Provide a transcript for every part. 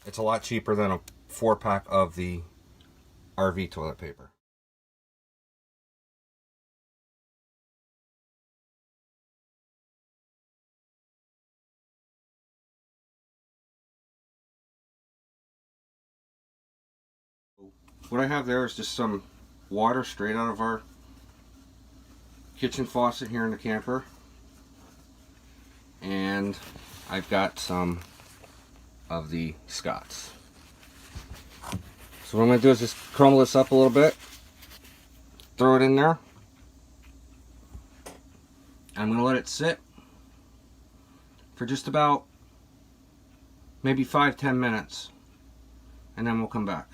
It's a lot cheaper than a 4-pack of the RV toilet paper. What I have there is just some water straight out of our kitchen faucet here in the camper. And I've got some of the Scots. So what I'm going to do is just crumble this up a little bit, throw it in there. I'm going to let it sit for just about maybe 5-10 minutes, and then we'll come back.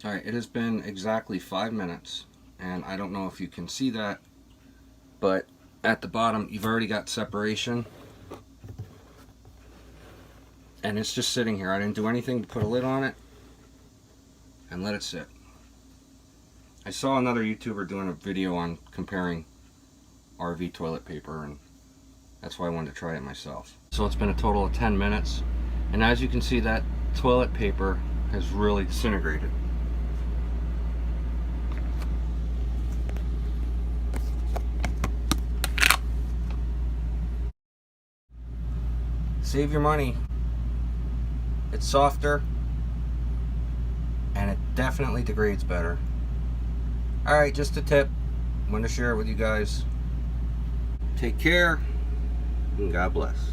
Alright, it has been exactly 5 minutes, and I don't know if you can see that, but at the bottom you've already got separation, and it's just sitting here. I didn't do anything to put a lid on it, and let it sit. I saw another YouTuber doing a video on comparing RV toilet paper, and that's why I wanted to try it myself. So it's been a total of 10 minutes, and as you can see, that toilet paper has really disintegrated. Save your money. It's softer, and it definitely degrades better. Alright, just a tip. I want to share it with you guys. Take care, and God bless.